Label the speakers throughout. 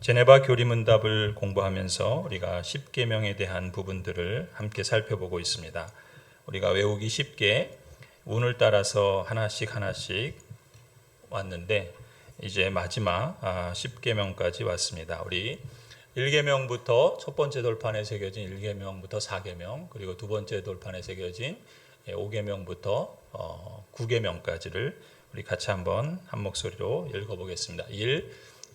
Speaker 1: 제네바 교리문답을 공부하면서 우리가 십계명에 대한 부분들을 함께 살펴보고 있습니다. 우리가 외우기 쉽게 운을 따라서 하나씩 왔는데 이제 마지막 10계명까지 왔습니다. 우리 1계명부터 첫 번째 돌판에 새겨진 1계명부터 4계명, 그리고 두 번째 돌판에 새겨진 5계명부터 9계명까지를 우리 같이 한번 한 목소리로 읽어보겠습니다.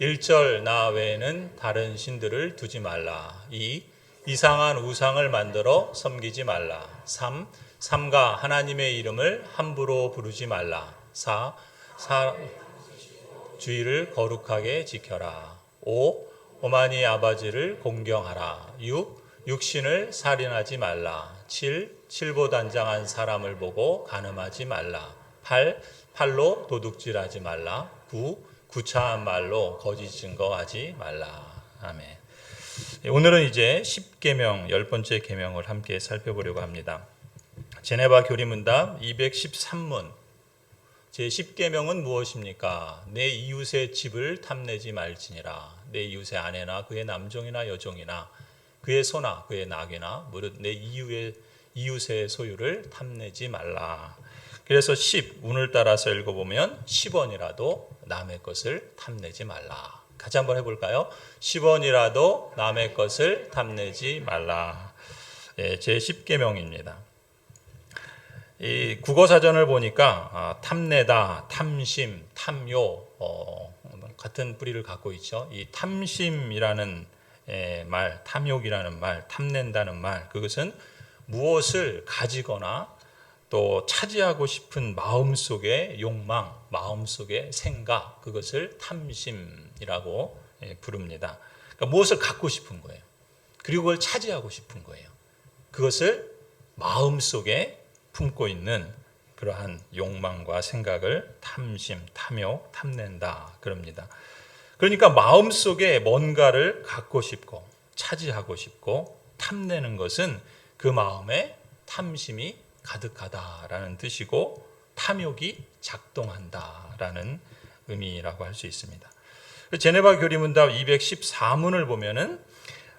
Speaker 1: 1절 나 외에는 다른 신들을 두지 말라. 2. 이상한 우상을 만들어 섬기지 말라. 3. 삼가 하나님의 이름을 함부로 부르지 말라. 4. 주의를 거룩하게 지켜라. 5. 오마니 아버지를 공경하라. 6. 육신을 살인하지 말라. 7. 칠보단장한 사람을 보고 간음하지 말라. 8. 팔로 도둑질하지 말라. 9. 구차한 말로 거짓 증거하지 말라. 아멘. 오늘은 이제 10계명, 10번째 계명을 함께 살펴보려고 합니다. 제네바 교리문답 213문 제10계명은 무엇입니까? 내 이웃의 집을 탐내지 말지니라. 내 이웃의 아내나 그의 남종이나 여종이나 그의 소나 그의 낙이나 무릇 내 이웃의 소유를 탐내지 말라. 그래서 10, 운을 따라서 읽어보면 10원이라도 남의 것을 탐내지 말라. 같이 한번 해볼까요? 10원이라도 남의 것을 탐내지 말라. 제10계명입니다. 이 국어사전을 보니까 탐내다, 탐심, 탐요 같은 뿌리를 갖고 있죠. 이 탐심이라는 말, 탐욕이라는 말, 탐낸다는 말, 그것은 무엇을 가지거나 또 차지하고 싶은 마음속의 욕망, 마음속의 생각, 그것을 탐심이라고 부릅니다. 그러니까 무엇을 갖고 싶은 거예요. 그리고 그걸 차지하고 싶은 거예요. 그것을 마음속에 품고 있는 그러한 욕망과 생각을 탐심, 탐욕, 탐낸다 그럽니다. 그러니까 마음속에 뭔가를 갖고 싶고 차지하고 싶고 탐내는 것은 그 마음에 탐심이 가득하다라는 뜻이고 탐욕이 작동한다라는 의미라고 할 수 있습니다. 제네바 교리문답 214문을 보면은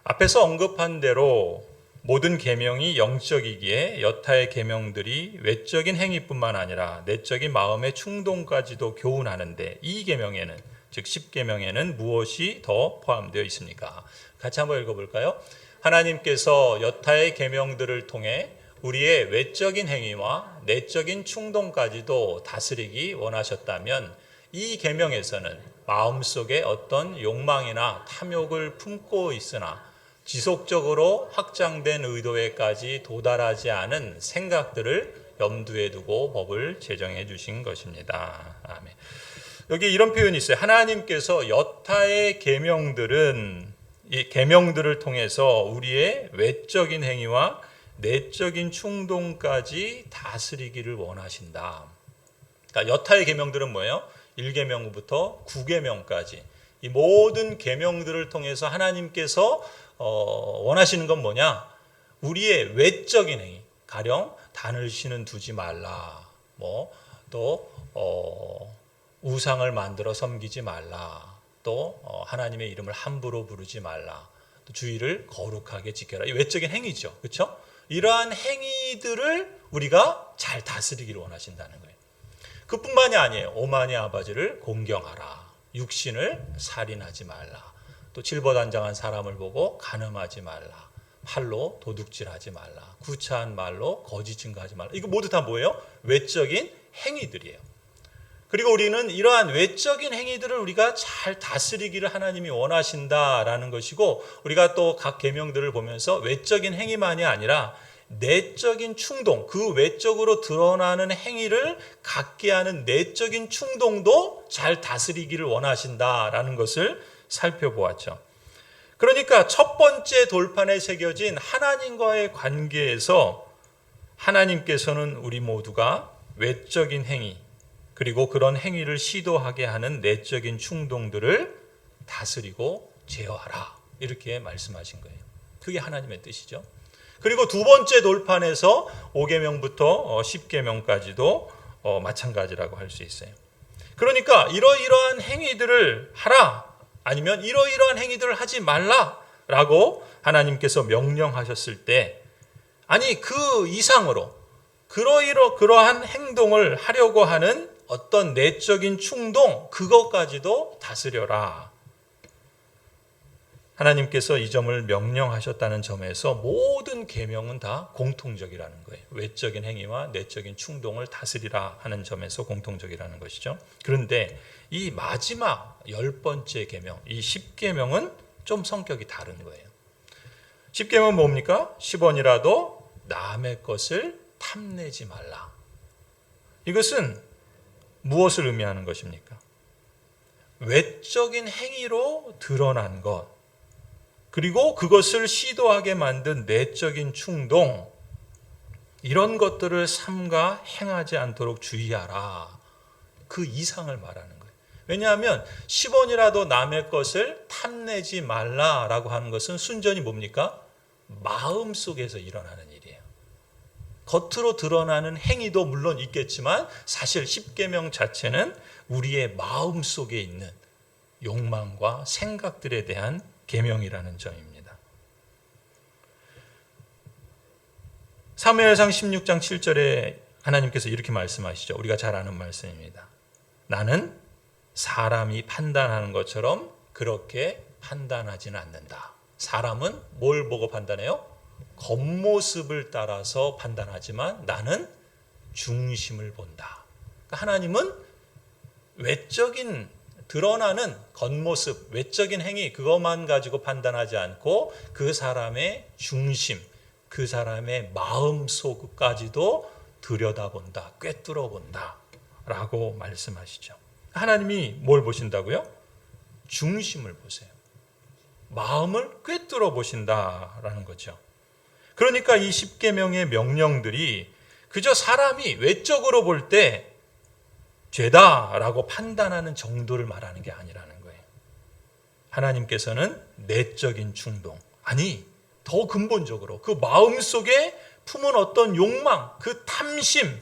Speaker 1: 앞에서 언급한 대로 모든 계명이 영적이기에 여타의 계명들이 외적인 행위뿐만 아니라 내적인 마음의 충동까지도 교훈하는데 이 계명에는 즉 10계명에는 무엇이 더 포함되어 있습니까? 같이 한번 읽어볼까요? 하나님께서 여타의 계명들을 통해 우리의 외적인 행위와 내적인 충동까지도 다스리기 원하셨다면 이 계명에서는 마음속에 어떤 욕망이나 탐욕을 품고 있으나 지속적으로 확장된 의도에까지 도달하지 않은 생각들을 염두에 두고 법을 제정해 주신 것입니다. 아멘. 여기 이런 표현이 있어요. 하나님께서 여타의 계명들은 이 계명들을 통해서 우리의 외적인 행위와 내적인 충동까지 다스리기를 원하신다. 그러니까 여타의 계명들은 뭐예요? 1계명부터 9계명까지 이 모든 계명들을 통해서 하나님께서 원하시는 건 뭐냐? 우리의 외적인 행위, 가령 단을 신은 두지 말라, 또 우상을 만들어 섬기지 말라, 또 하나님의 이름을 함부로 부르지 말라, 또 주의를 거룩하게 지켜라. 이 외적인 행위죠, 그렇죠? 이러한 행위들을 우리가 잘 다스리기를 원하신다는 거예요. 그뿐만이 아니에요. 오마니 아버지를 공경하라. 육신을 살인하지 말라. 또 칠보단장한 사람을 보고 간음하지 말라. 팔로 도둑질하지 말라. 구차한 말로 거짓 증거하지 말라. 이거 모두 다 뭐예요? 외적인 행위들이에요. 그리고 우리는 이러한 외적인 행위들을 우리가 잘 다스리기를 하나님이 원하신다라는 것이고, 우리가 또 각 계명들을 보면서 외적인 행위만이 아니라 내적인 충동, 그 외적으로 드러나는 행위를 갖게 하는 내적인 충동도 잘 다스리기를 원하신다라는 것을 살펴보았죠. 그러니까 첫 번째 돌판에 새겨진 하나님과의 관계에서 하나님께서는 우리 모두가 외적인 행위, 그리고 그런 행위를 시도하게 하는 내적인 충동들을 다스리고 제어하라, 이렇게 말씀하신 거예요. 그게 하나님의 뜻이죠. 그리고 두 번째 돌판에서 5계명부터 10계명까지도 마찬가지라고 할 수 있어요. 그러니까 이러이러한 행위들을 하라, 아니면 이러이러한 행위들을 하지 말라라고 하나님께서 명령하셨을 때, 아니 그 이상으로 그러한 행동을 하려고 하는 어떤 내적인 충동, 그것까지도 다스려라. 하나님께서 이 점을 명령하셨다는 점에서 모든 계명은 다 공통적이라는 거예요. 외적인 행위와 내적인 충동을 다스리라 하는 점에서 공통적이라는 것이죠. 그런데 이 마지막 10번째 계명, 이 10계명은 좀 성격이 다른 거예요. 10계명은 뭡니까? 10원이라도 남의 것을 탐내지 말라. 이것은 무엇을 의미하는 것입니까? 외적인 행위로 드러난 것, 그리고 그것을 시도하게 만든 내적인 충동, 이런 것들을 삼가 행하지 않도록 주의하라. 그 이상을 말하는 거예요. 왜냐하면 10원이라도 남의 것을 탐내지 말라라고 하는 것은 순전히 뭡니까? 마음 속에서 일어나는 일이에요. 겉으로 드러나는 행위도 물론 있겠지만 사실 10계명 자체는 우리의 마음 속에 있는 욕망과 생각들에 대한 계명이라는 점입니다. 사무엘상 16장 7절에 하나님께서 이렇게 말씀하시죠. 우리가 잘 아는 말씀입니다. 나는 사람이 판단하는 것처럼 그렇게 판단하지는 않는다. 사람은 뭘 보고 판단해요? 겉모습을 따라서 판단하지만 나는 중심을 본다. 그러니까 하나님은 외적인 드러나는 겉모습, 외적인 행위, 그것만 가지고 판단하지 않고 그 사람의 중심, 그 사람의 마음속까지도 들여다본다, 꿰뚫어본다 라고 말씀하시죠. 하나님이 뭘 보신다고요? 중심을 보세요. 마음을 꿰뚫어 보신다라는 거죠. 그러니까 이 10계명의 명령들이 그저 사람이 외적으로 볼 때 죄다라고 판단하는 정도를 말하는 게 아니라는 거예요. 하나님께서는 내적인 충동, 아니 더 근본적으로 그 마음속에 품은 어떤 욕망, 그 탐심,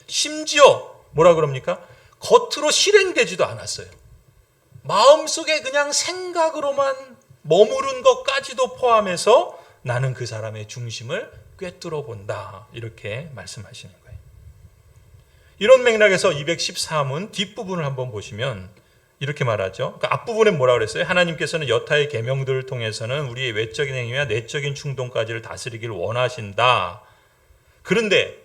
Speaker 1: 심지어 뭐라 그럽니까? 겉으로 실행되지도 않았어요. 마음속에 그냥 생각으로만 머무른 것까지도 포함해서 나는 그 사람의 중심을 꿰뚫어 본다, 이렇게 말씀하시는 거예요. 이런 맥락에서 213문 뒷부분을 한번 보시면 이렇게 말하죠. 그 앞부분에 뭐라고 그랬어요? 하나님께서는 여타의 계명들을 통해서는 우리의 외적인 행위와 내적인 충동까지를 다스리기를 원하신다. 그런데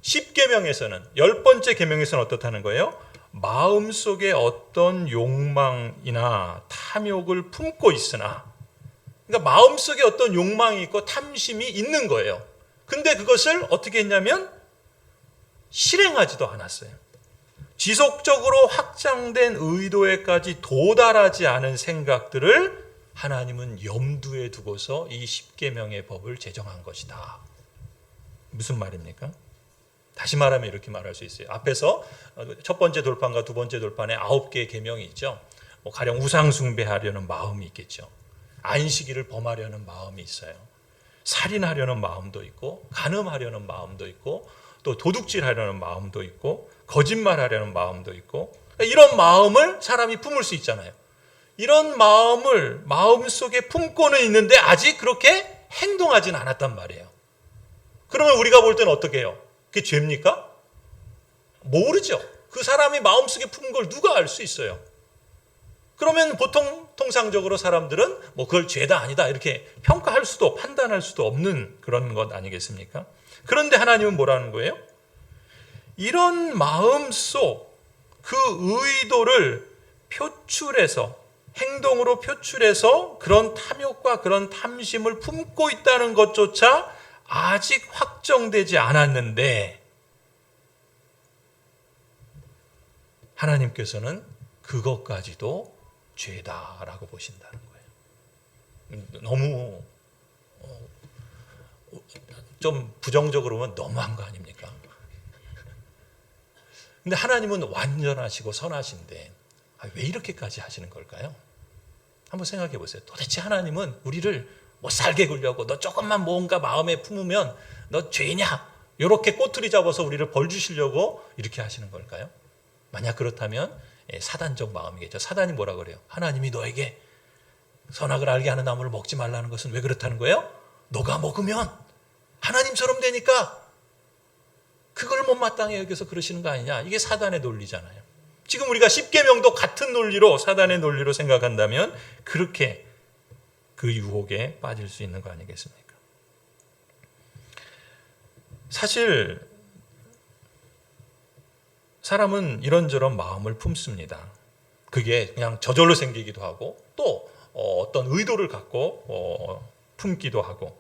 Speaker 1: 10계명에서는 10번째 계명에서는 어떻다는 거예요? 마음속에 어떤 욕망이나 탐욕을 품고 있으나, 그러니까 마음속에 어떤 욕망이 있고 탐심이 있는 거예요. 근데 그것을 어떻게 했냐면 실행하지도 않았어요. 지속적으로 확장된 의도에까지 도달하지 않은 생각들을 하나님은 염두에 두고서 이 10계명의 법을 제정한 것이다. 무슨 말입니까? 다시 말하면 이렇게 말할 수 있어요. 앞에서 첫 번째 돌판과 두 번째 돌판에 9개의 계명이 있죠. 가령 우상 숭배하려는 마음이 있겠죠. 안식일을 범하려는 마음이 있어요. 살인하려는 마음도 있고, 간음하려는 마음도 있고, 또 도둑질하려는 마음도 있고, 거짓말하려는 마음도 있고, 이런 마음을 사람이 품을 수 있잖아요. 이런 마음을 마음속에 품고는 있는데 아직 그렇게 행동하지는 않았단 말이에요. 그러면 우리가 볼 때는 어떻게 해요? 그게 죄입니까? 모르죠. 그 사람이 마음속에 품은 걸 누가 알 수 있어요? 그러면 통상적으로 사람들은 그걸 죄다 아니다 이렇게 평가할 수도 판단할 수도 없는 그런 것 아니겠습니까? 그런데 하나님은 뭐라는 거예요? 이런 마음속 그 의도를 표출해서, 행동으로 표출해서 그런 탐욕과 그런 탐심을 품고 있다는 것조차 아직 확정되지 않았는데 하나님께서는 그것까지도 죄다라고 보신다는 거예요. 너무 좀 부정적으로 보면 너무한 거 아닙니까? 근데 하나님은 완전하시고 선하신데 왜 이렇게까지 하시는 걸까요? 한번 생각해 보세요. 도대체 하나님은 우리를 못 살게 굴려고, 너 조금만 뭔가 마음에 품으면 너 죄냐? 이렇게 꼬투리 잡아서 우리를 벌 주시려고 이렇게 하시는 걸까요? 만약 그렇다면 사단적 마음이겠죠. 사단이 뭐라 그래요? 하나님이 너에게 선악을 알게 하는 나무를 먹지 말라는 것은 왜 그렇다는 거예요? 너가 먹으면 하나님처럼 되니까 그걸 못마땅히 여기서 그러시는 거 아니냐. 이게 사단의 논리잖아요. 지금 우리가 십계명도 같은 논리로, 사단의 논리로 생각한다면 그렇게 그 유혹에 빠질 수 있는 거 아니겠습니까? 사실 사람은 이런저런 마음을 품습니다. 그게 그냥 저절로 생기기도 하고 또 어떤 의도를 갖고 품기도 하고.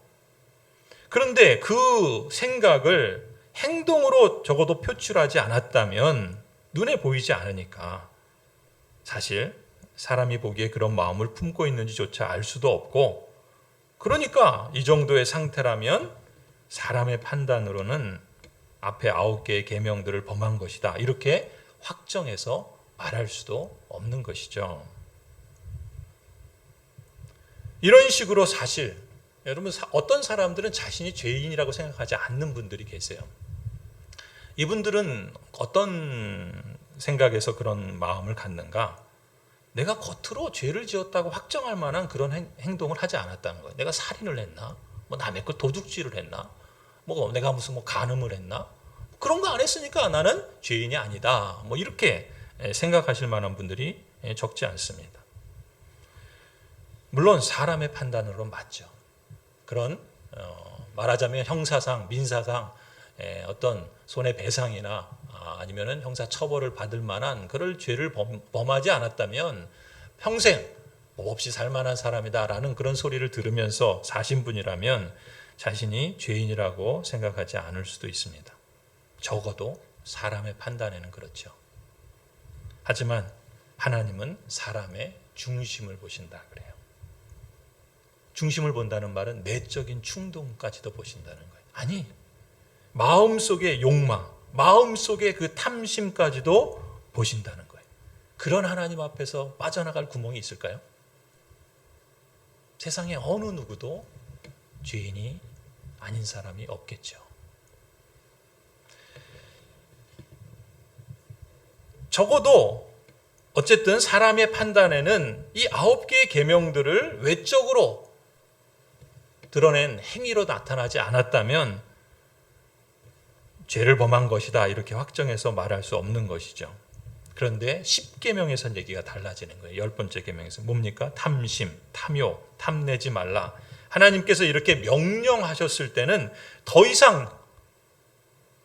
Speaker 1: 그런데 그 생각을 행동으로 적어도 표출하지 않았다면 눈에 보이지 않으니까 사실 사람이 보기에 그런 마음을 품고 있는지조차 알 수도 없고, 그러니까 이 정도의 상태라면 사람의 판단으로는 앞에 9개의 계명들을 범한 것이다, 이렇게 확정해서 말할 수도 없는 것이죠. 이런 식으로 사실 여러분, 어떤 사람들은 자신이 죄인이라고 생각하지 않는 분들이 계세요. 이분들은 어떤 생각에서 그런 마음을 갖는가? 내가 겉으로 죄를 지었다고 확정할 만한 그런 행동을 하지 않았다는 거예요. 내가 살인을 했나? 뭐 남의 거 도둑질을 했나? 뭐 내가 무슨 간음을 했나? 그런 거 안 했으니까 나는 죄인이 아니다. 뭐 이렇게 생각하실 만한 분들이 적지 않습니다. 물론 사람의 판단으로 맞죠. 그런 말하자면 형사상, 민사상 어떤 손해배상이나 아니면은 형사 처벌을 받을 만한 그럴 죄를 범하지 않았다면 평생 법 없이 살 만한 사람이다라는 그런 소리를 들으면서 사신 분이라면 자신이 죄인이라고 생각하지 않을 수도 있습니다. 적어도 사람의 판단에는 그렇죠. 하지만 하나님은 사람의 중심을 보신다 그래요. 중심을 본다는 말은 내적인 충동까지도 보신다는 거예요. 아니, 마음속의 욕망, 마음속의 그 탐심까지도 보신다는 거예요. 그런 하나님 앞에서 빠져나갈 구멍이 있을까요? 세상에 어느 누구도 죄인이 아닌 사람이 없겠죠. 적어도 어쨌든 사람의 판단에는 이 9개의 계명들을 외적으로 드러낸 행위로 나타나지 않았다면 죄를 범한 것이다, 이렇게 확정해서 말할 수 없는 것이죠. 그런데 10계명에서는 얘기가 달라지는 거예요. 10번째 계명에서 뭡니까? 탐심, 탐욕, 탐내지 말라. 하나님께서 이렇게 명령하셨을 때는 더 이상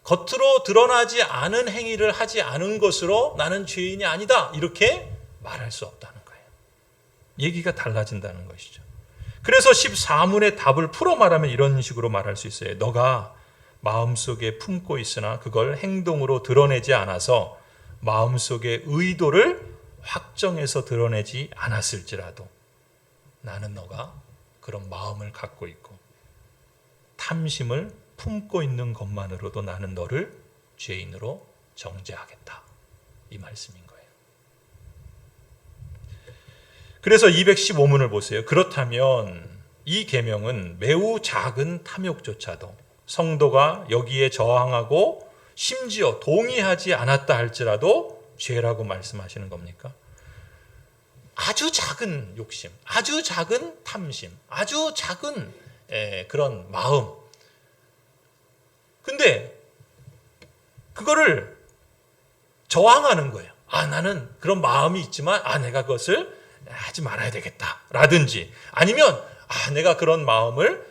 Speaker 1: 겉으로 드러나지 않은 행위를 하지 않은 것으로 나는 죄인이 아니다, 이렇게 말할 수 없다는 거예요. 얘기가 달라진다는 것이죠. 그래서 14문의 답을 풀어 말하면 이런 식으로 말할 수 있어요. 너가 마음속에 품고 있으나 그걸 행동으로 드러내지 않아서 마음속의 의도를 확정해서 드러내지 않았을지라도 나는 너가 그런 마음을 갖고 있고 탐심을 품고 있는 것만으로도 나는 너를 죄인으로 정죄하겠다, 이 말씀인 거예요. 그래서 215문을 보세요. 그렇다면 이 계명은 매우 작은 탐욕조차도 성도가 여기에 저항하고 심지어 동의하지 않았다 할지라도 죄라고 말씀하시는 겁니까? 아주 작은 욕심, 아주 작은 탐심, 아주 작은 그런 마음. 근데 그거를 저항하는 거예요. 나는 그런 마음이 있지만 내가 그것을 하지 말아야 되겠다 라든지, 아니면 내가 그런 마음을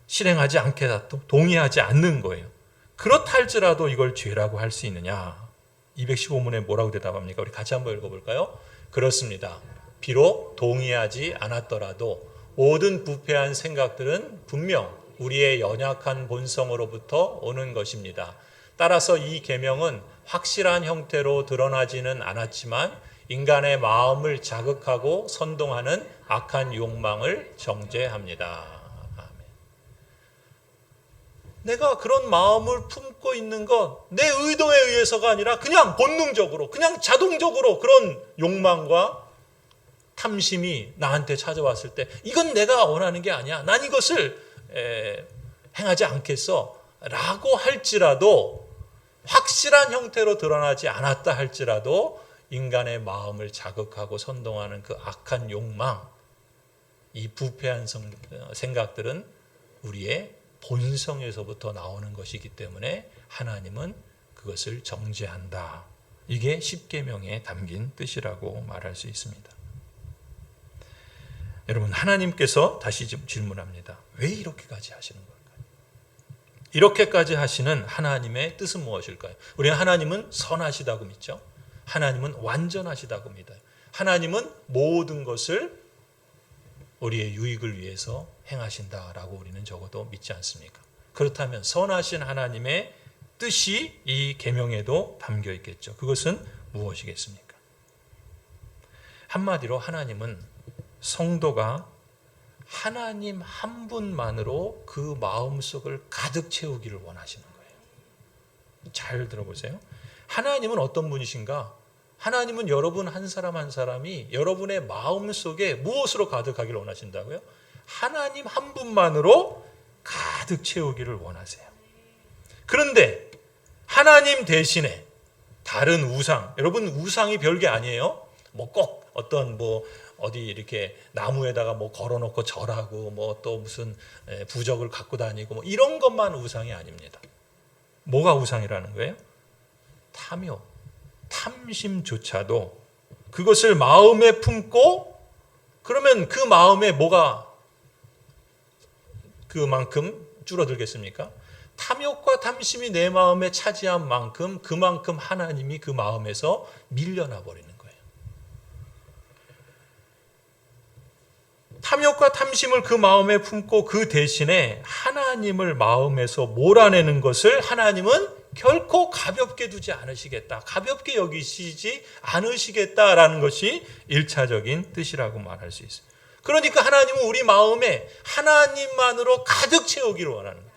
Speaker 1: 실행하지 않겠다, 동의하지 않는 거예요. 그렇다 할지라도 이걸 죄라고 할 수 있느냐? 215문에 뭐라고 대답합니까? 우리 같이 한번 읽어볼까요? 그렇습니다. 비록 동의하지 않았더라도 모든 부패한 생각들은 분명 우리의 연약한 본성으로부터 오는 것입니다. 따라서 이 계명은 확실한 형태로 드러나지는 않았지만 인간의 마음을 자극하고 선동하는 악한 욕망을 정죄합니다. 내가 그런 마음을 품고 있는 건 내 의도에 의해서가 아니라 그냥 본능적으로, 그냥 자동적으로 그런 욕망과 탐심이 나한테 찾아왔을 때 이건 내가 원하는 게 아니야, 난 이것을 행하지 않겠어 라고 할지라도 확실한 형태로 드러나지 않았다 할지라도 인간의 마음을 자극하고 선동하는 그 악한 욕망, 이 부패한 생각들은 우리의 본성에서부터 나오는 것이기 때문에 하나님은 그것을 정죄한다. 이게 십계명에 담긴 뜻이라고 말할 수 있습니다. 여러분, 하나님께서 다시 좀 질문합니다. 왜 이렇게까지 하시는 걸까요? 이렇게까지 하시는 하나님의 뜻은 무엇일까요? 우리는 하나님은 선하시다고 믿죠. 하나님은 완전하시다고 믿어요. 하나님은 모든 것을 우리의 유익을 위해서 행하신다라고 우리는 적어도 믿지 않습니까? 그렇다면 선하신 하나님의 뜻이 이 계명에도 담겨 있겠죠. 그것은 무엇이겠습니까? 한마디로 하나님은 성도가 하나님 한 분만으로 그 마음속을 가득 채우기를 원하시는 거예요. 잘 들어보세요. 하나님은 어떤 분이신가? 하나님은 여러분 한 사람 한 사람이 여러분의 마음속에 무엇으로 가득하기를 원하신다고요? 하나님 한 분만으로 가득 채우기를 원하세요. 그런데 하나님 대신에 다른 우상, 여러분 우상이 별게 아니에요. 뭐 꼭 어떤 어디 이렇게 나무에다가 걸어놓고 절하고 또 무슨 부적을 갖고 다니고 이런 것만 우상이 아닙니다. 뭐가 우상이라는 거예요? 탐욕, 탐심조차도 그것을 마음에 품고 그러면 그 마음에 뭐가 그만큼 줄어들겠습니까? 탐욕과 탐심이 내 마음에 차지한 만큼 그만큼 하나님이 그 마음에서 밀려나 버리는 거예요. 탐욕과 탐심을 그 마음에 품고 그 대신에 하나님을 마음에서 몰아내는 것을 하나님은 결코 가볍게 두지 않으시겠다. 가볍게 여기시지 않으시겠다라는 것이 1차적인 뜻이라고 말할 수 있어요. 그러니까 하나님은 우리 마음에 하나님만으로 가득 채우기를 원하는 거예요.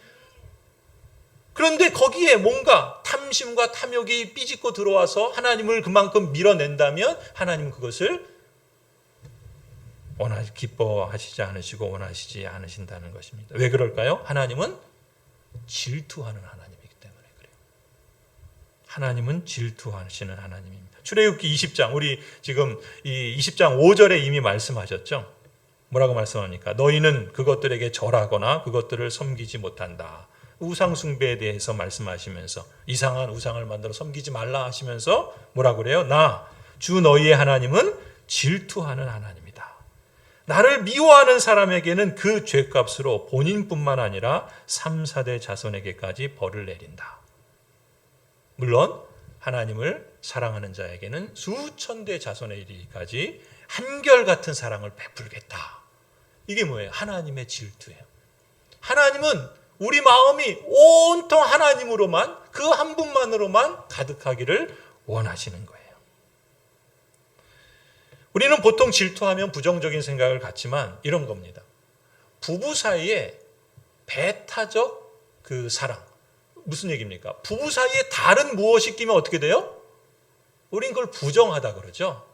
Speaker 1: 그런데 거기에 뭔가 탐심과 탐욕이 삐짓고 들어와서 하나님을 그만큼 밀어낸다면 하나님은 그것을 기뻐하시지 않으시고 원하시지 않으신다는 것입니다. 왜 그럴까요? 하나님은 질투하는 하나님이기 때문에 그래요. 하나님은 질투하시는 하나님입니다. 출애굽기 20장, 우리 지금 이 20장 5절에 이미 말씀하셨죠. 뭐라고 말씀합니까? 너희는 그것들에게 절하거나 그것들을 섬기지 못한다. 우상 숭배에 대해서 말씀하시면서 이상한 우상을 만들어 섬기지 말라 하시면서 뭐라고 그래요? 나 주 너희의 하나님은 질투하는 하나님이다. 나를 미워하는 사람에게는 그 죄값으로 본인뿐만 아니라 3, 4대 자손에게까지 벌을 내린다. 물론 하나님을 사랑하는 자에게는 수천 대 자손에 이르기까지 한결같은 사랑을 베풀겠다. 이게 뭐예요? 하나님의 질투예요. 하나님은 우리 마음이 온통 하나님으로만, 그 한 분만으로만 가득하기를 원하시는 거예요. 우리는 보통 질투하면 부정적인 생각을 갖지만 이런 겁니다. 부부 사이에 배타적 그 사랑. 무슨 얘기입니까? 부부 사이에 다른 무엇이 끼면 어떻게 돼요? 우린 그걸 부정하다 그러죠.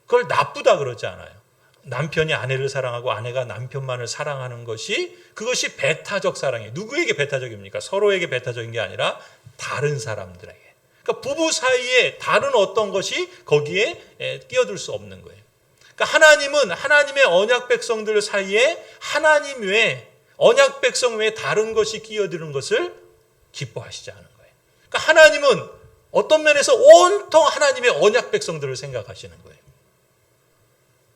Speaker 1: 그걸 나쁘다 그러지 않아요. 남편이 아내를 사랑하고 아내가 남편만을 사랑하는 것이 그것이 배타적 사랑이에요. 누구에게 배타적입니까? 서로에게 배타적인 게 아니라 다른 사람들에게. 그러니까 부부 사이에 다른 어떤 것이 거기에 끼어들 수 없는 거예요. 그러니까 하나님은 하나님의 언약 백성들 사이에 하나님 외에 언약 백성 외에 다른 것이 끼어드는 것을 기뻐하시지 않은 거예요. 그러니까 하나님은 어떤 면에서 온통 하나님의 언약 백성들을 생각하시는 거예요.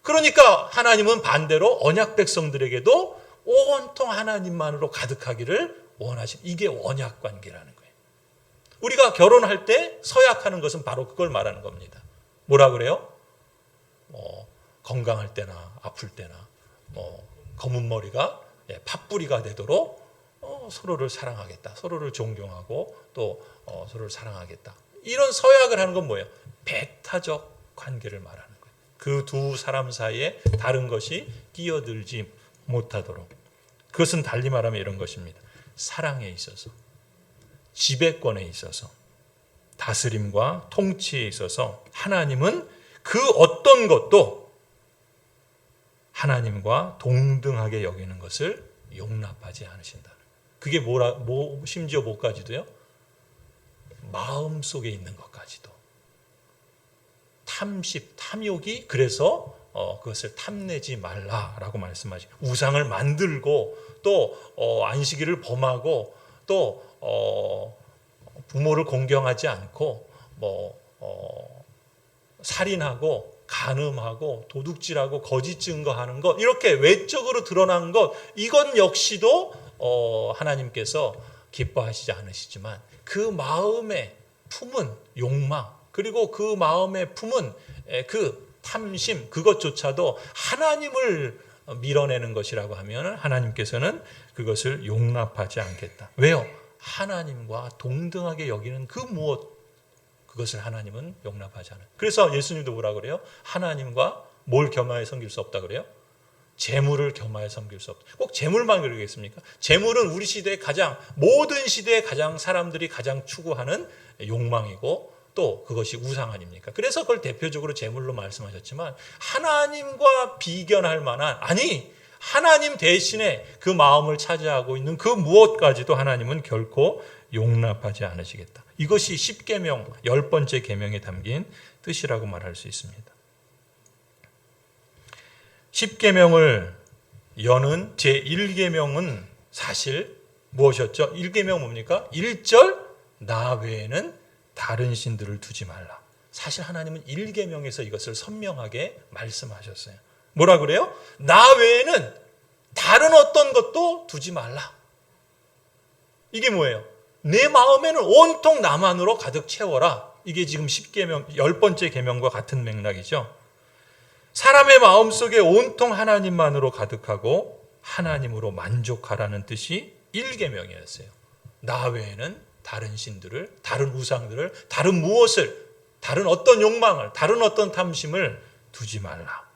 Speaker 1: 그러니까 하나님은 반대로 언약 백성들에게도 온통 하나님만으로 가득하기를 원하시는, 이게 언약 관계라는 거예요. 우리가 결혼할 때 서약하는 것은 바로 그걸 말하는 겁니다. 뭐라 그래요? 건강할 때나 아플 때나 검은 머리가 팥뿌리가 되도록 서로를 사랑하겠다. 서로를 존경하고 또 서로를 사랑하겠다. 이런 서약을 하는 건 뭐예요? 배타적 관계를 말하는 거예요. 그 두 사람 사이에 다른 것이 끼어들지 못하도록. 그것은 달리 말하면 이런 것입니다. 사랑에 있어서, 지배권에 있어서, 다스림과 통치에 있어서 하나님은 그 어떤 것도 하나님과 동등하게 여기는 것을 용납하지 않으신다. 그게 심지어 뭐까지도요? 마음 속에 있는 것까지도 탐욕이 그래서 그것을 탐내지 말라라고 말씀하시고 우상을 만들고 또 안식일을 범하고 또 부모를 공경하지 않고 살인하고 간음하고 도둑질하고 거짓 증거하는 것 이렇게 외적으로 드러난 것 이건 역시도 하나님께서 기뻐하시지 않으시지만 그 마음에 품은 욕망 그리고 그 마음에 품은 그 탐심 그것조차도 하나님을 밀어내는 것이라고 하면 하나님께서는 그것을 용납하지 않겠다. 왜요? 하나님과 동등하게 여기는 그 무엇 그것을 하나님은 용납하지 않아요. 그래서 예수님도 뭐라 그래요? 하나님과 뭘 겸하여 섬길 수 없다 그래요? 재물을 겸하여 섬길 수 없다. 꼭 재물만 그러겠습니까? 재물은 우리 시대에 모든 시대에 가장 사람들이 가장 추구하는 욕망이고 또 그것이 우상 아닙니까? 그래서 그걸 대표적으로 재물로 말씀하셨지만 하나님과 비견할 만한 하나님 대신에 그 마음을 차지하고 있는 그 무엇까지도 하나님은 결코 용납하지 않으시겠다. 이것이 10계명 10번째 계명에 담긴 뜻이라고 말할 수 있습니다. 10계명을 여는 제1계명은 사실 무엇이었죠? 1계명 뭡니까? 1절 나 외에는 다른 신들을 두지 말라. 사실 하나님은 1계명에서 이것을 선명하게 말씀하셨어요. 뭐라 그래요? 나 외에는 다른 어떤 것도 두지 말라. 이게 뭐예요? 내 마음에는 온통 나만으로 가득 채워라. 이게 지금 10계명 10번째 계명과 같은 맥락이죠. 사람의 마음속에 온통 하나님만으로 가득하고 하나님으로 만족하라는 뜻이 1계명이었어요. 나 외에는 다른 신들을, 다른 우상들을, 다른 무엇을, 다른 어떤 욕망을, 다른 어떤 탐심을 두지 말라.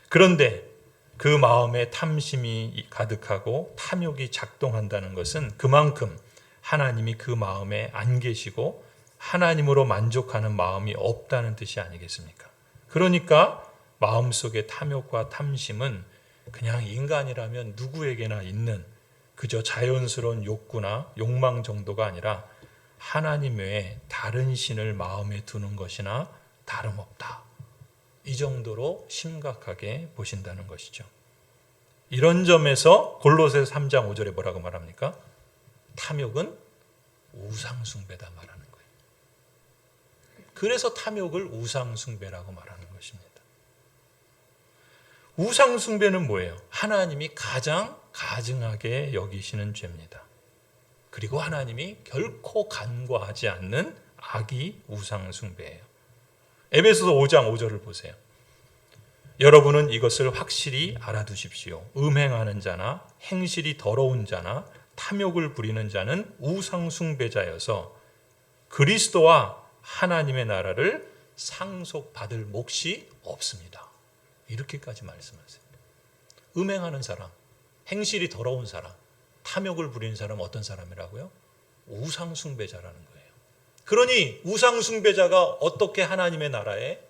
Speaker 1: 그런데 그 마음에 탐심이 가득하고 탐욕이 작동한다는 것은 그만큼 하나님이 그 마음에 안 계시고 하나님으로 만족하는 마음이 없다는 뜻이 아니겠습니까? 그러니까 마음속의 탐욕과 탐심은 그냥 인간이라면 누구에게나 있는 그저 자연스러운 욕구나 욕망 정도가 아니라 하나님 외에 다른 신을 마음에 두는 것이나 다름없다. 이 정도로 심각하게 보신다는 것이죠. 이런 점에서 골로새서 3장 5절에 뭐라고 말합니까? 탐욕은 우상숭배다 말하는 거예요. 그래서 탐욕을 우상숭배라고 말하는 것입니다. 우상숭배는 뭐예요? 하나님이 가장 가증하게 여기시는 죄입니다. 그리고 하나님이 결코 간과하지 않는 악이 우상숭배예요. 에베소서 5장 5절을 보세요. 여러분은 이것을 확실히 알아두십시오. 음행하는 자나 행실이 더러운 자나 탐욕을 부리는 자는 우상숭배자여서 그리스도와 하나님의 나라를 상속받을 몫이 없습니다. 이렇게까지 말씀하세요. 음행하는 사람, 행실이 더러운 사람, 탐욕을 부리는 사람은 어떤 사람이라고요? 우상숭배자라는 거예요. 그러니 우상숭배자가 어떻게 하나님의 나라에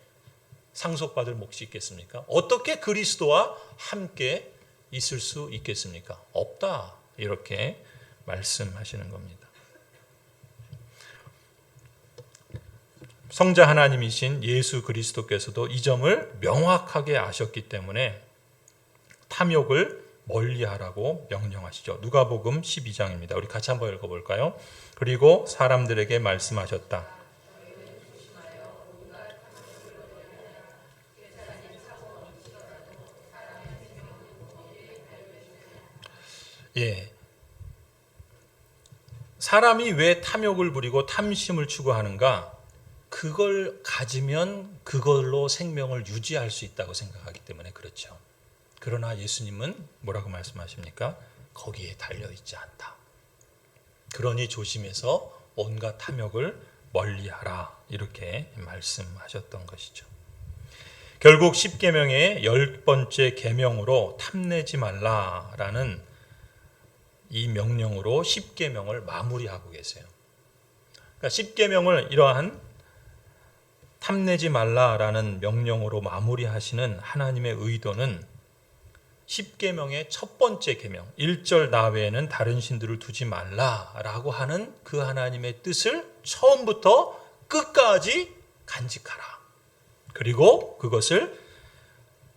Speaker 1: 상속받을 몫이 있겠습니까? 어떻게 그리스도와 함께 있을 수 있겠습니까? 없다. 이렇게 말씀하시는 겁니다. 성자 하나님이신 예수 그리스도께서도 이 점을 명확하게 아셨기 때문에 탐욕을 멀리하라고 명령하시죠. 누가복음 12장입니다. 우리 같이 한번 읽어볼까요? 그리고 사람들에게 말씀하셨다. 예. 사람이 왜 탐욕을 부리고 탐심을 추구하는가? 그걸 가지면 그걸로 생명을 유지할 수 있다고 생각하기 때문에 그렇죠. 그러나 예수님은 뭐라고 말씀하십니까? 거기에 달려있지 않다. 그러니 조심해서 온갖 탐욕을 멀리하라. 이렇게 말씀하셨던 것이죠. 결국 10계명의 10번째 계명으로 탐내지 말라라는 이 명령으로 10계명을 마무리하고 계세요. 그러니까 10계명을 이러한 탐내지 말라라는 명령으로 마무리하시는 하나님의 의도는 십계명의 첫 번째 계명 1절 나 외에는 다른 신들을 두지 말라라고 하는 그 하나님의 뜻을 처음부터 끝까지 간직하라. 그리고 그것을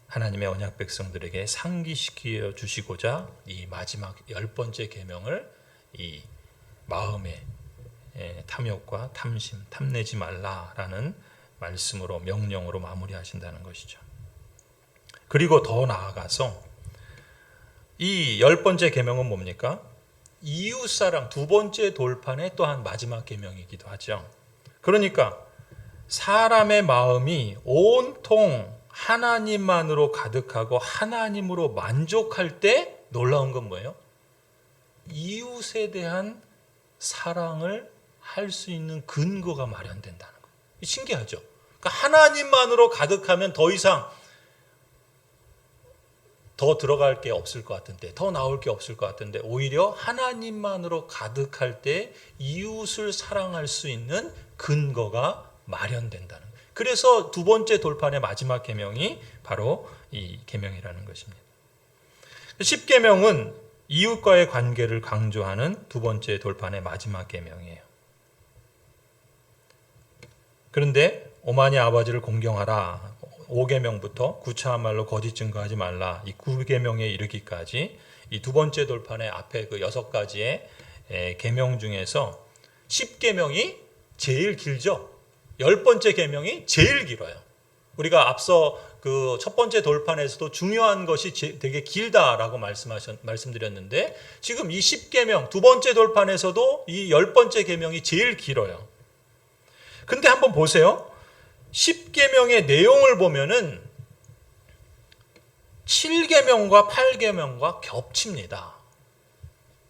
Speaker 1: 하나님의 언약 백성들에게 상기시켜 주시고자 이 마지막 10번째 계명을 이 마음의 탐욕과 탐심, 탐내지 말라라는 말씀으로 명령으로 마무리하신다는 것이죠. 그리고 더 나아가서 이 10번째 계명은 뭡니까? 이웃사랑 두 번째 돌판의 또한 마지막 계명이기도 하죠. 그러니까 사람의 마음이 온통 하나님만으로 가득하고 하나님으로 만족할 때 놀라운 건 뭐예요? 이웃에 대한 사랑을 할 수 있는 근거가 마련된다는 거예요. 신기하죠? 그러니까 하나님만으로 가득하면 더 이상 더 들어갈 게 없을 것 같은데, 더 나올 게 없을 것 같은데, 오히려 하나님만으로 가득할 때 이웃을 사랑할 수 있는 근거가 마련된다는 거예요. 그래서 두 번째 돌판의 마지막 계명이 바로 이 계명이라는 것입니다. 10계명은 이웃과의 관계를 강조하는 두 번째 돌판의 마지막 계명이에요. 그런데 오만이 아버지를 공경하라 5계명부터 구차한 말로 거짓 증거하지 말라 이 9계명에 이르기까지 이 두 번째 돌판의 앞에 그 6가지의 계명 중에서 10계명이 제일 길죠. 10번째 계명이 제일 길어요. 우리가 앞서 그 첫 번째 돌판에서도 중요한 것이 되게 길다라고 말씀드렸는데 지금 이 10계명 두 번째 돌판에서도 이 10번째 계명이 제일 길어요. 근데 한번 보세요. 10계명의 내용을 보면은 7계명과 8계명과 겹칩니다.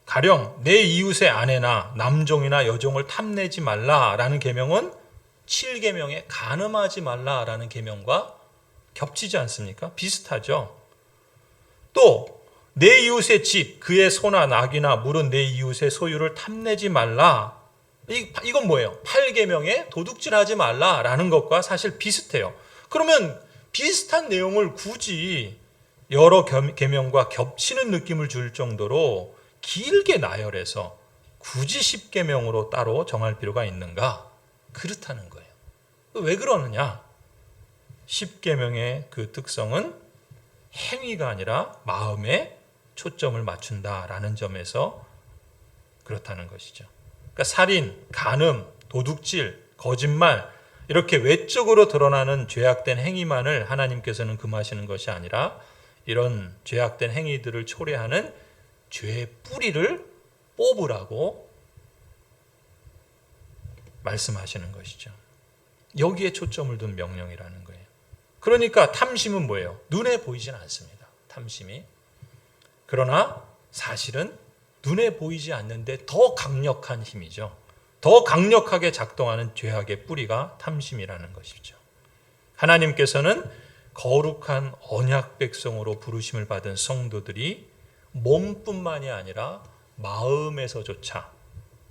Speaker 1: 가령 내 이웃의 아내나 남종이나 여종을 탐내지 말라라는 계명은 7계명에 간음하지 말라라는 계명과 겹치지 않습니까? 비슷하죠. 또 내 이웃의 집, 그의 소나 낙이나 물은 내 이웃의 소유를 탐내지 말라. 이건 뭐예요? 8계명에 도둑질하지 말라라는 것과 사실 비슷해요. 그러면 비슷한 내용을 굳이 여러 계명과 겹치는 느낌을 줄 정도로 길게 나열해서 굳이 10계명으로 따로 정할 필요가 있는가? 그렇다는 거예요. 왜 그러느냐? 10계명의 그 특성은 행위가 아니라 마음에 초점을 맞춘다라는 점에서 그렇다는 것이죠. 그러니까 살인, 간음, 도둑질, 거짓말 이렇게 외적으로 드러나는 죄악된 행위만을 하나님께서는 금하시는 것이 아니라 이런 죄악된 행위들을 초래하는 죄의 뿌리를 뽑으라고 말씀하시는 것이죠. 여기에 초점을 둔 명령이라는 거예요. 그러니까 탐심은 뭐예요? 눈에 보이진 않습니다. 탐심이. 그러나 사실은 눈에 보이지 않는데 더 강력한 힘이죠. 더 강력하게 작동하는 죄악의 뿌리가 탐심이라는 것이죠. 하나님께서는 거룩한 언약 백성으로 부르심을 받은 성도들이 몸뿐만이 아니라 마음에서조차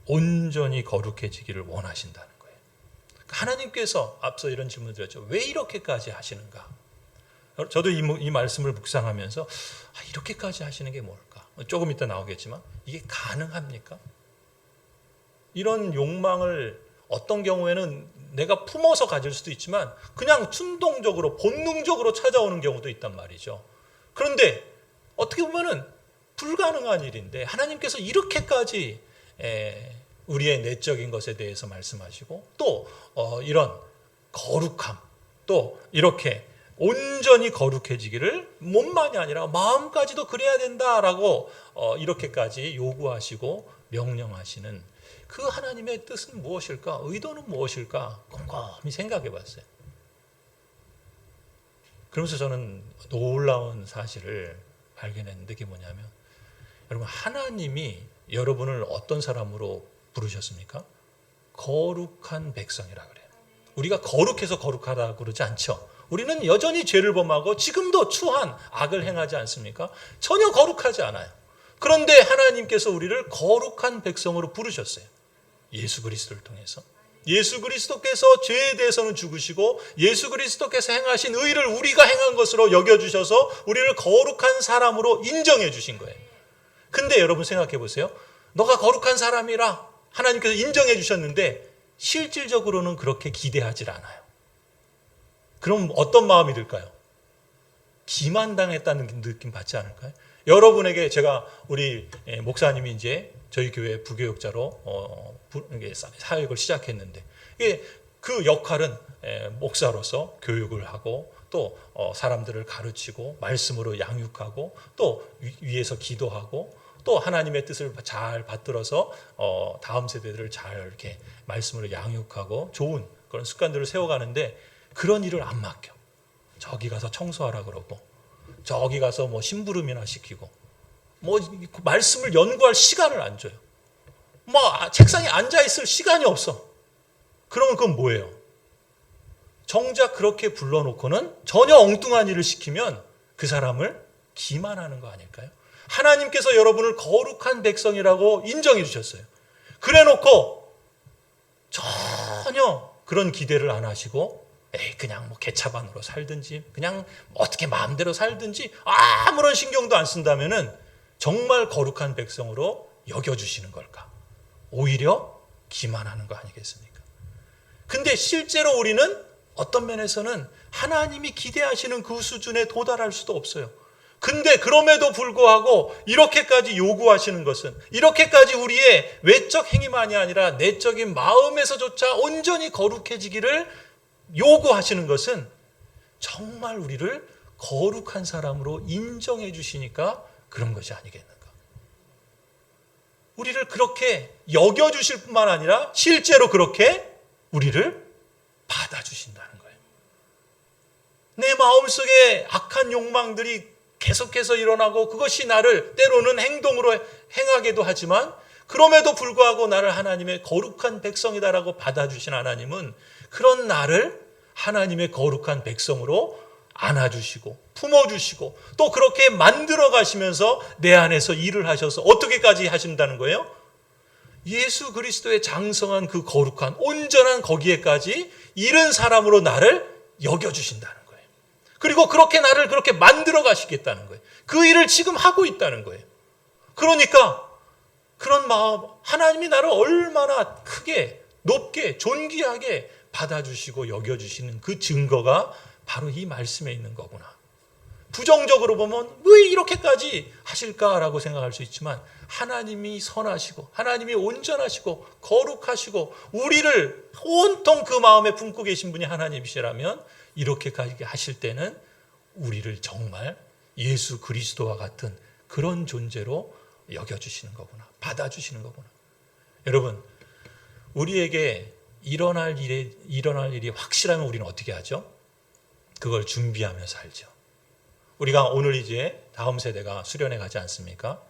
Speaker 1: 온전히 거룩해지기를 원하신다는 거예요. 하나님께서 앞서 이런 질문을 드렸죠. 왜 이렇게까지 하시는가? 저도 이 말씀을 묵상하면서 이렇게까지 하시는 게 뭘까? 조금 이따 나오겠지만 이게 가능합니까? 이런 욕망을 어떤 경우에는 내가 품어서 가질 수도 있지만 그냥 충동적으로 본능적으로 찾아오는 경우도 있단 말이죠. 그런데 어떻게 보면은 불가능한 일인데 하나님께서 이렇게까지 우리의 내적인 것에 대해서 말씀하시고 또 이런 거룩함 또 이렇게 온전히 거룩해지기를 몸만이 아니라 마음까지도 그래야 된다라고 이렇게까지 요구하시고 명령하시는 그 하나님의 뜻은 무엇일까? 의도는 무엇일까? 곰곰이 생각해 봤어요. 그러면서 저는 놀라운 사실을 발견했는데 그게 뭐냐면 여러분 하나님이 여러분을 어떤 사람으로 부르셨습니까? 거룩한 백성이라 그래요. 우리가 거룩해서 거룩하다 그러지 않죠. 우리는 여전히 죄를 범하고 지금도 추한 악을 행하지 않습니까? 전혀 거룩하지 않아요. 그런데 하나님께서 우리를 거룩한 백성으로 부르셨어요. 예수 그리스도를 통해서. 예수 그리스도께서 죄에 대해서는 죽으시고 예수 그리스도께서 행하신 의를 우리가 행한 것으로 여겨주셔서 우리를 거룩한 사람으로 인정해 주신 거예요. 근데 여러분 생각해 보세요. 너가 거룩한 사람이라 하나님께서 인정해 주셨는데 실질적으로는 그렇게 기대하질 않아요. 그럼 어떤 마음이 들까요? 기만당했다는 느낌 받지 않을까요? 여러분에게 제가 우리 목사님이 이제 저희 교회 부교육자로 사역을 시작했는데 그 역할은 목사로서 교육을 하고 또 사람들을 가르치고 말씀으로 양육하고 또 위에서 기도하고 또 하나님의 뜻을 잘 받들어서 다음 세대들을 잘 이렇게 말씀으로 양육하고 좋은 그런 습관들을 세워가는데 그런 일을 안 맡겨. 저기 가서 청소하라 그러고 저기 가서 뭐 심부름이나 시키고 뭐 말씀을 연구할 시간을 안 줘요. 뭐 책상에 앉아 있을 시간이 없어. 그러면 그건 뭐예요? 정작 그렇게 불러놓고는 전혀 엉뚱한 일을 시키면 그 사람을 기만하는 거 아닐까요? 하나님께서 여러분을 거룩한 백성이라고 인정해 주셨어요. 그래놓고 전혀 그런 기대를 안 하시고 그냥 뭐 개차반으로 살든지 그냥 어떻게 마음대로 살든지 아무런 신경도 안 쓴다면은 정말 거룩한 백성으로 여겨주시는 걸까? 오히려 기만하는 거 아니겠습니까? 근데 실제로 우리는 어떤 면에서는 하나님이 기대하시는 그 수준에 도달할 수도 없어요. 근데 그럼에도 불구하고 이렇게까지 요구하시는 것은 이렇게까지 우리의 외적 행위만이 아니라 내적인 마음에서조차 온전히 거룩해지기를 요구하시는 것은 정말 우리를 거룩한 사람으로 인정해 주시니까 그런 것이 아니겠는가. 우리를 그렇게 여겨주실 뿐만 아니라 실제로 그렇게 우리를 받아주신다는 거예요. 내 마음속에 악한 욕망들이 계속해서 일어나고 그것이 나를 때로는 행동으로 행하게도 하지만 그럼에도 불구하고 나를 하나님의 거룩한 백성이다라고 받아주신 하나님은 그런 나를 하나님의 거룩한 백성으로 안아주시고 품어주시고 또 그렇게 만들어 가시면서 내 안에서 일을 하셔서 어떻게까지 하신다는 거예요? 예수 그리스도의 장성한 그 거룩한 온전한 거기에까지 이른 사람으로 나를 여겨주신다는 거예요. 그리고 그렇게 나를 그렇게 만들어 가시겠다는 거예요. 그 일을 지금 하고 있다는 거예요. 그러니까 그런 마음, 하나님이 나를 얼마나 크게 높게 존귀하게 받아주시고 여겨주시는 그 증거가 바로 이 말씀에 있는 거구나. 부정적으로 보면 왜 이렇게까지 하실까라고 생각할 수 있지만 하나님이 선하시고 하나님이 온전하시고 거룩하시고 우리를 온통 그 마음에 품고 계신 분이 하나님이시라면 이렇게까지 하실 때는 우리를 정말 예수 그리스도와 같은 그런 존재로 여겨주시는 거구나. 받아주시는 거구나. 여러분, 우리에게 일어날 일이 확실하면 우리는 어떻게 하죠? 그걸 준비하며 살죠. 우리가 오늘 이제 다음 세대가 수련회 가지 않습니까?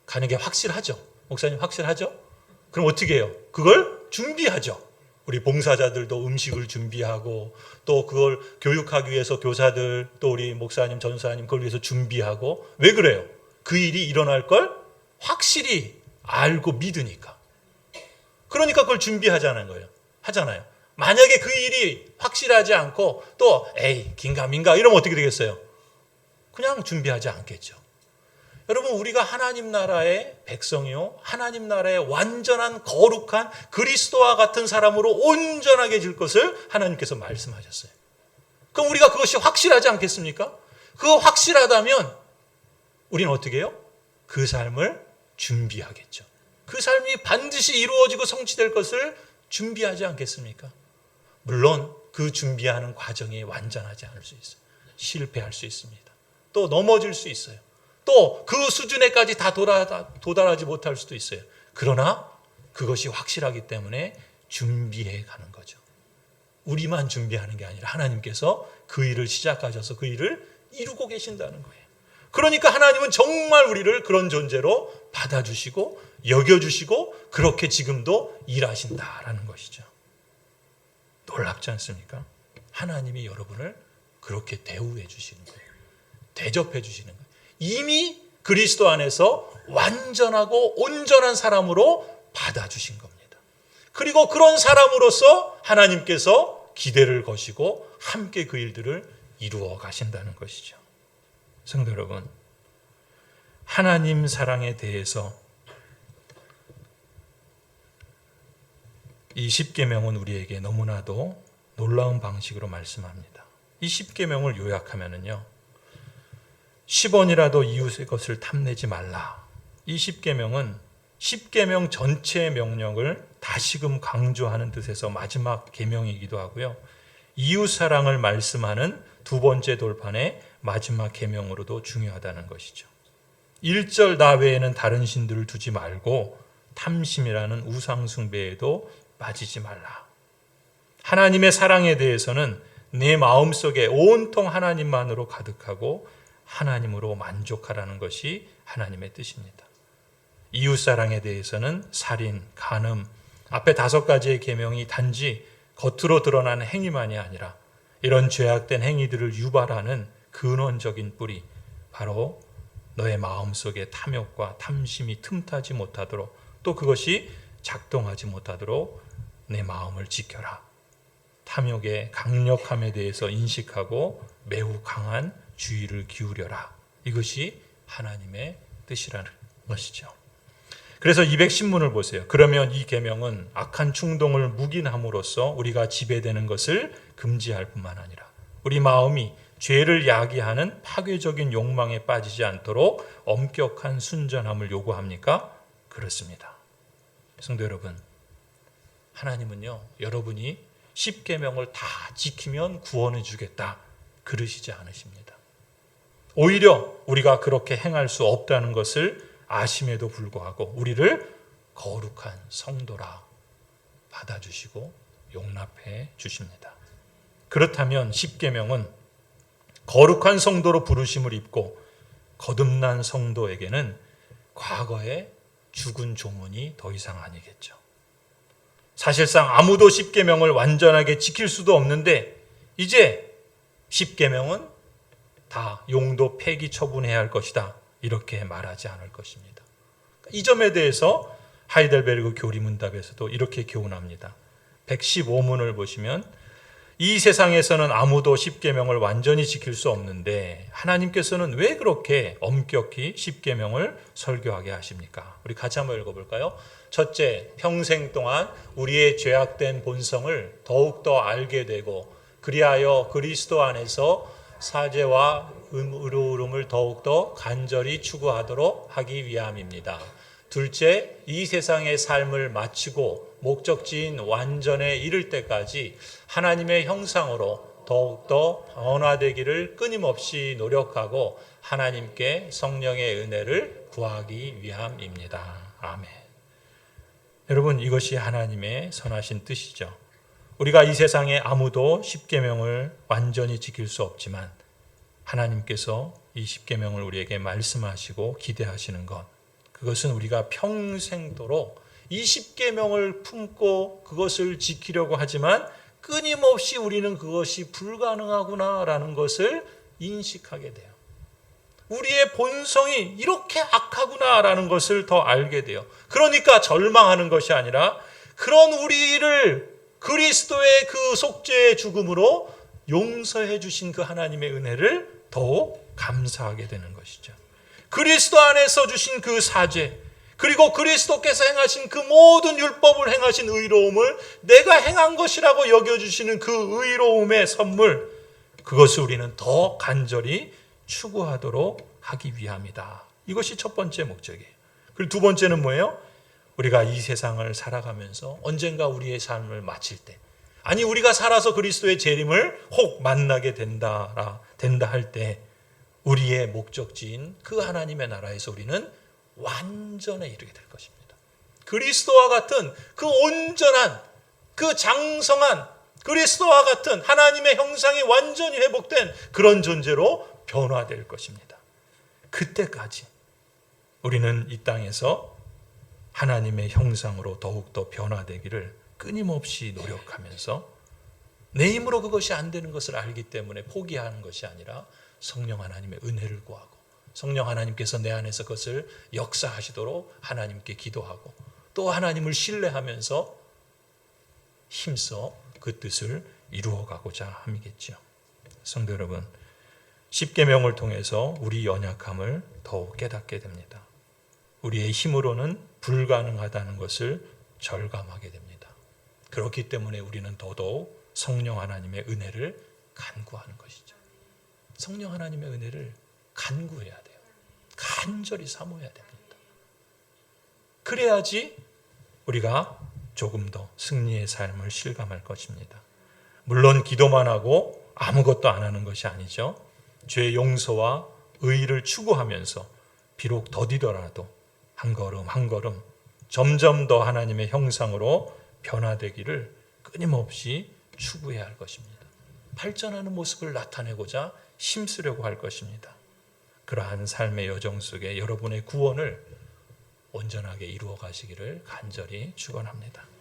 Speaker 1: 가는 게 확실하죠. 목사님 확실하죠? 그럼 어떻게 해요? 그걸 준비하죠. 우리 봉사자들도 음식을 준비하고 또 그걸 교육하기 위해서 교사들 또 우리 목사님, 전사님 그걸 위해서 준비하고 왜 그래요? 그 일이 일어날 걸 확실히 알고 믿으니까. 그러니까 그걸 준비하자는 거예요. 하잖아요. 만약에 그 일이 확실하지 않고 또 긴가민가 이러면 어떻게 되겠어요? 그냥 준비하지 않겠죠. 여러분 우리가 하나님 나라의 백성이요 하나님 나라의 완전한 거룩한 그리스도와 같은 사람으로 온전하게 질 것을 하나님께서 말씀하셨어요. 그럼 우리가 그것이 확실하지 않겠습니까? 그거 확실하다면 우리는 어떻게 해요? 그 삶을 준비하겠죠. 그 삶이 반드시 이루어지고 성취될 것을 준비하지 않겠습니까? 물론 그 준비하는 과정이 완전하지 않을 수 있어요. 실패할 수 있습니다. 또 넘어질 수 있어요. 또 그 수준에까지 다 도달하지 못할 수도 있어요. 그러나 그것이 확실하기 때문에 준비해 가는 거죠. 우리만 준비하는 게 아니라 하나님께서 그 일을 시작하셔서 그 일을 이루고 계신다는 거예요. 그러니까 하나님은 정말 우리를 그런 존재로 받아주시고 여겨주시고 그렇게 지금도 일하신다라는 것이죠. 놀랍지 않습니까? 하나님이 여러분을 그렇게 대우해 주시는 거예요. 대접해 주시는 거예요. 이미 그리스도 안에서 완전하고 온전한 사람으로 받아주신 겁니다. 그리고 그런 사람으로서 하나님께서 기대를 거시고 함께 그 일들을 이루어 가신다는 것이죠. 성도 여러분, 하나님 사랑에 대해서 이 십계명은 우리에게 너무나도 놀라운 방식으로 말씀합니다. 이 십계명을 요약하면은요, 10원이라도 이웃의 것을 탐내지 말라. 이 십계명은 십계명 전체의 명령을 다시금 강조하는 뜻에서 마지막 계명이기도 하고요, 이웃 사랑을 말씀하는 두 번째 돌판의 마지막 계명으로도 중요하다는 것이죠. 1절 나 외에는 다른 신들을 두지 말고 탐심이라는 우상 숭배에도 빠지지 말라. 하나님의 사랑에 대해서는 내 마음속에 온통 하나님만으로 가득하고 하나님으로 만족하라는 것이 하나님의 뜻입니다. 이웃사랑에 대해서는 살인, 간음, 앞에 5가지의 계명이 단지 겉으로 드러난 행위만이 아니라 이런 죄악된 행위들을 유발하는 근원적인 뿌리, 바로 너의 마음속에 탐욕과 탐심이 틈타지 못하도록, 또 그것이 작동하지 못하도록 내 마음을 지켜라. 탐욕의 강력함에 대해서 인식하고 매우 강한 주의를 기울여라. 이것이 하나님의 뜻이라는 것이죠. 그래서 210문을 보세요. 그러면 이 계명은 악한 충동을 묵인함으로써 우리가 지배되는 것을 금지할 뿐만 아니라 우리 마음이 죄를 야기하는 파괴적인 욕망에 빠지지 않도록 엄격한 순전함을 요구합니까? 그렇습니다. 성도 여러분, 하나님은요, 여러분이 십계명을 다 지키면 구원해 주겠다 그러시지 않으십니다. 오히려 우리가 그렇게 행할 수 없다는 것을 아심에도 불구하고 우리를 거룩한 성도라 받아주시고 용납해 주십니다. 그렇다면 십계명은 거룩한 성도로 부르심을 입고 거듭난 성도에게는 과거의 죽은 조문이 더 이상 아니겠죠. 사실상 아무도 십계명을 완전하게 지킬 수도 없는데 이제 십계명은 다 용도 폐기 처분해야 할 것이다, 이렇게 말하지 않을 것입니다. 이 점에 대해서 하이델베르그 교리문답에서도 이렇게 교훈합니다. 115문을 보시면 이 세상에서는 아무도 십계명을 완전히 지킬 수 없는데 하나님께서는 왜 그렇게 엄격히 십계명을 설교하게 하십니까? 우리 같이 한번 읽어볼까요? 첫째, 평생 동안 우리의 죄악된 본성을 더욱더 알게 되고 그리하여 그리스도 안에서 사죄와 의로움을 더욱더 간절히 추구하도록 하기 위함입니다. 둘째, 이 세상의 삶을 마치고 목적지인 완전에 이를 때까지 하나님의 형상으로 더욱더 변화되기를 끊임없이 노력하고 하나님께 성령의 은혜를 구하기 위함입니다. 아멘. 여러분, 이것이 하나님의 선하신 뜻이죠. 우리가 이 세상에 아무도 십계명을 완전히 지킬 수 없지만 하나님께서 이 십계명을 우리에게 말씀하시고 기대하시는 것, 그것은 우리가 평생도록 이 십계명을 품고 그것을 지키려고 하지만 끊임없이 우리는 그것이 불가능하구나라는 것을 인식하게 돼요. 우리의 본성이 이렇게 악하구나라는 것을 더 알게 돼요. 그러니까 절망하는 것이 아니라 그런 우리를 그리스도의 그 속죄의 죽음으로 용서해 주신 그 하나님의 은혜를 더욱 감사하게 되는 것이죠. 그리스도 안에서 주신 그 사죄, 그리고 그리스도께서 행하신 그 모든 율법을 행하신 의로움을 내가 행한 것이라고 여겨주시는 그 의로움의 선물, 그것을 우리는 더 간절히 추구하도록 하기 위함이다. 이것이 첫 번째 목적이에요. 그리고 두 번째는 뭐예요? 우리가 이 세상을 살아가면서 언젠가 우리의 삶을 마칠 때, 아니 우리가 살아서 그리스도의 재림을 혹 만나게 된다 할 때 우리의 목적지인 그 하나님의 나라에서 우리는 완전에 이르게 될 것입니다. 그리스도와 같은 그 온전한, 그 장성한, 그리스도와 같은 하나님의 형상이 완전히 회복된 그런 존재로 변화될 것입니다. 그때까지 우리는 이 땅에서 하나님의 형상으로 더욱더 변화되기를 끊임없이 노력하면서 내 힘으로 그것이 안 되는 것을 알기 때문에 포기하는 것이 아니라 성령 하나님의 은혜를 구하고 성령 하나님께서 내 안에서 그것을 역사하시도록 하나님께 기도하고 또 하나님을 신뢰하면서
Speaker 2: 힘써 그 뜻을 이루어가고자 함이겠죠. 성도 여러분, 십계명을 통해서 우리 연약함을 더욱 깨닫게 됩니다. 우리의 힘으로는 불가능하다는 것을 절감하게 됩니다. 그렇기 때문에 우리는 더더욱 성령 하나님의 은혜를 간구하는 것이죠. 성령 하나님의 은혜를 간구해야 돼요. 간절히 사모해야 됩니다. 그래야지 우리가 조금 더 승리의 삶을 실감할 것입니다. 물론 기도만 하고 아무것도 안 하는 것이 아니죠. 죄 용서와 의의를 추구하면서 비록 더디더라도 한 걸음 한 걸음 점점 더 하나님의 형상으로 변화되기를 끊임없이 추구해야 할 것입니다. 발전하는 모습을 나타내고자 힘쓰려고 할 것입니다. 그러한 삶의 여정 속에 여러분의 구원을 온전하게 이루어 가시기를 간절히 축원합니다.